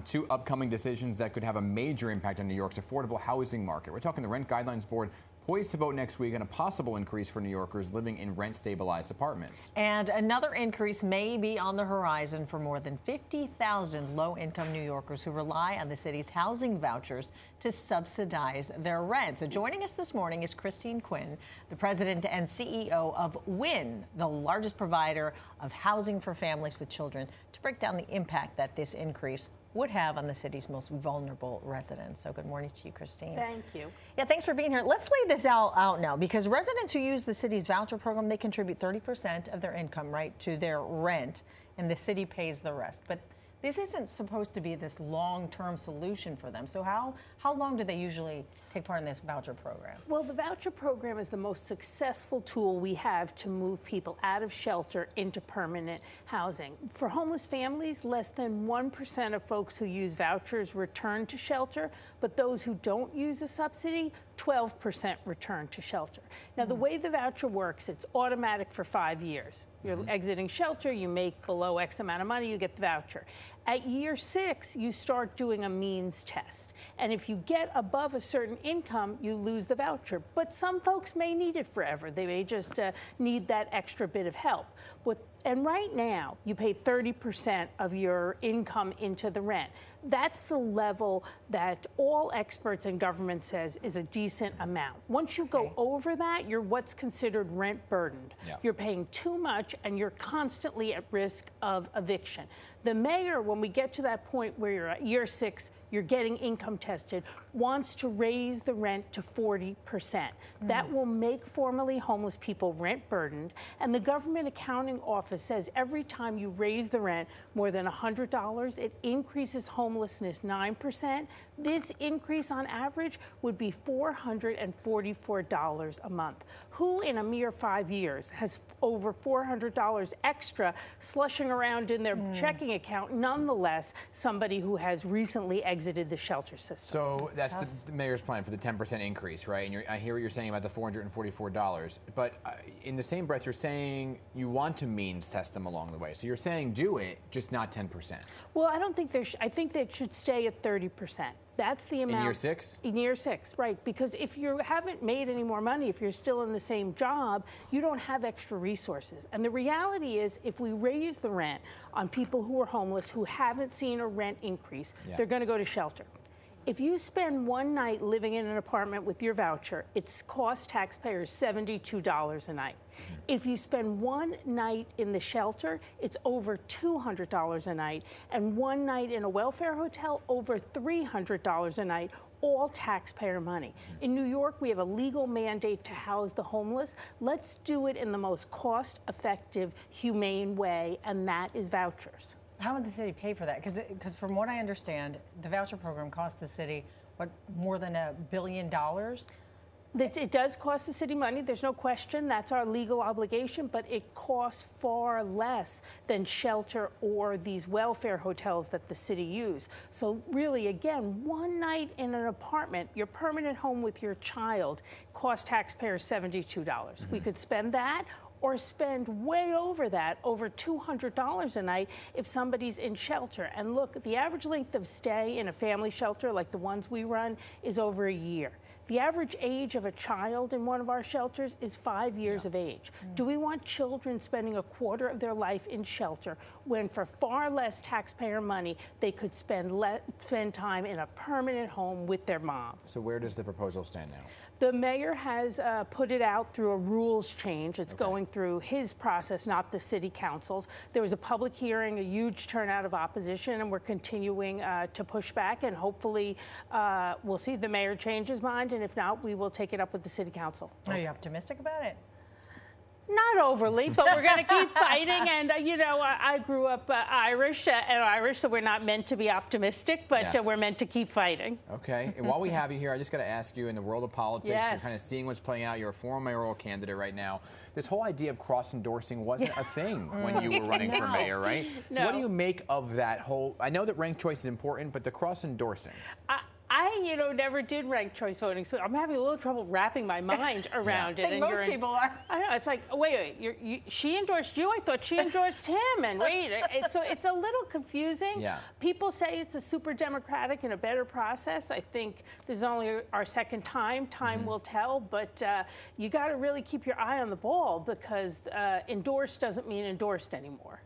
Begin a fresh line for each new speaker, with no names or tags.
two upcoming decisions that could have a major impact on New York's affordable housing market. We're talking the Rent Guidelines Board poised to vote next week on a possible increase for New Yorkers living in rent-stabilized apartments.
And another increase may be on the horizon for more than 50,000 low-income New Yorkers who rely on the city's housing vouchers to subsidize their rent. So joining us this morning is Christine Quinn, the president and CEO of WIN, the largest provider of housing for families with children, to break down the impact that this increase would have on the city's most vulnerable residents. So good morning to you, Christine.
Thank you.
Yeah, thanks for being here. Let's lay this out now, because residents who use the city's voucher program, they contribute 30% of their income, right, to their rent, and the city pays the rest. But this isn't supposed to be this long-term solution for them. So how long do they usually take part in this voucher program?
Well, the voucher program is the most successful tool we have to move people out of shelter into permanent housing. For homeless families, less than 1% of folks who use vouchers return to shelter, but those who don't use a subsidy, 12% return to shelter. Now, the way the voucher works, it's automatic for 5 years. You're exiting shelter, you make below X amount of money, you get the voucher. At year 6, you start doing a means test. And if you get above a certain income, you lose the voucher. But some folks may need it forever. They may just need that extra bit of help. And right now, you pay 30% of your income into the rent. That's the level that all experts in government says is a decent amount. Once you go over that, you're what's considered rent burdened. Yeah. You're paying too much and you're constantly at risk of eviction. The mayor, when we get to that point where you're at year 6, you're getting income tested, wants to raise the rent to 40%. That will make formerly homeless people rent burdened. And the government accounting office says every time you raise the rent more than $100, it increases homelessness 9%. This increase on average would be $444 a month. Who in a mere 5 years has over $400 extra slushing around in their checking account, nonetheless, somebody who has recently exited the shelter system?
So that's the mayor's plan for the 10% increase, right? And I hear what you're saying about the $444. But in the same breath, you're saying you want to means test them along the way. So you're saying do it, just not 10%.
Well, I don't think I think they should stay at 30%. That's the amount.
In year 6?
In year 6, right. Because if you haven't made any more money, if you're still in the same job, you don't have extra resources. And the reality is, if we raise the rent on people who are homeless, who haven't seen a rent increase, they're going to go to shelter. If you spend one night living in an apartment with your voucher, it's cost taxpayers $72 a night. If you spend one night in the shelter, it's over $200 a night. And one night in a welfare hotel, over $300 a night, all taxpayer money. In New York, we have a legal mandate to house the homeless. Let's do it in the most cost-effective, humane way, and that is vouchers.
How would the city pay for that? Because from what I understand, the voucher program costs the city, what, more than $1 billion?
It does cost the city money, there's no question. That's our legal obligation, but it costs far less than shelter or these welfare hotels that the city use. So really, again, one night in an apartment, your permanent home with your child, costs taxpayers $72. We could spend that, or spend way over that, over $200 a night if somebody's in shelter. And look, the average length of stay in a family shelter like the ones we run is over a year. The average age of a child in one of our shelters is 5 years of age. Do we want children spending a quarter of their life in shelter when for far less taxpayer money they could spend time in a permanent home with their mom?
So where does the proposal stand now?
The mayor has put it out through a rules change. It's going through his process, not the city council's. There was a public hearing, a huge turnout of opposition, and we're continuing to push back, and hopefully we'll see the mayor change his mind, and if not, we will take it up with the city council.
Are you optimistic about it?
Not overly, but we're going to keep fighting. And, you know, I grew up Irish, so we're not meant to be optimistic, but we're meant to keep fighting.
Okay. And while we have you here, I just got to ask you, in the world of politics, you're kind of seeing what's playing out. You're a former mayoral candidate right now. This whole idea of cross-endorsing wasn't a thing when you were running for mayor, right?
No.
What do you make of that whole, I know that ranked choice is important, but the cross-endorsing?
never did ranked choice voting, so I'm having a little trouble wrapping my mind around it.
I think most people are.
I know, it's like, wait, she endorsed you? I thought she endorsed him. And wait, so it's a little confusing.
Yeah.
People say it's a super democratic and a better process. I think this is only our second time. Time will tell, but you got to really keep your eye on the ball because endorsed doesn't mean endorsed anymore.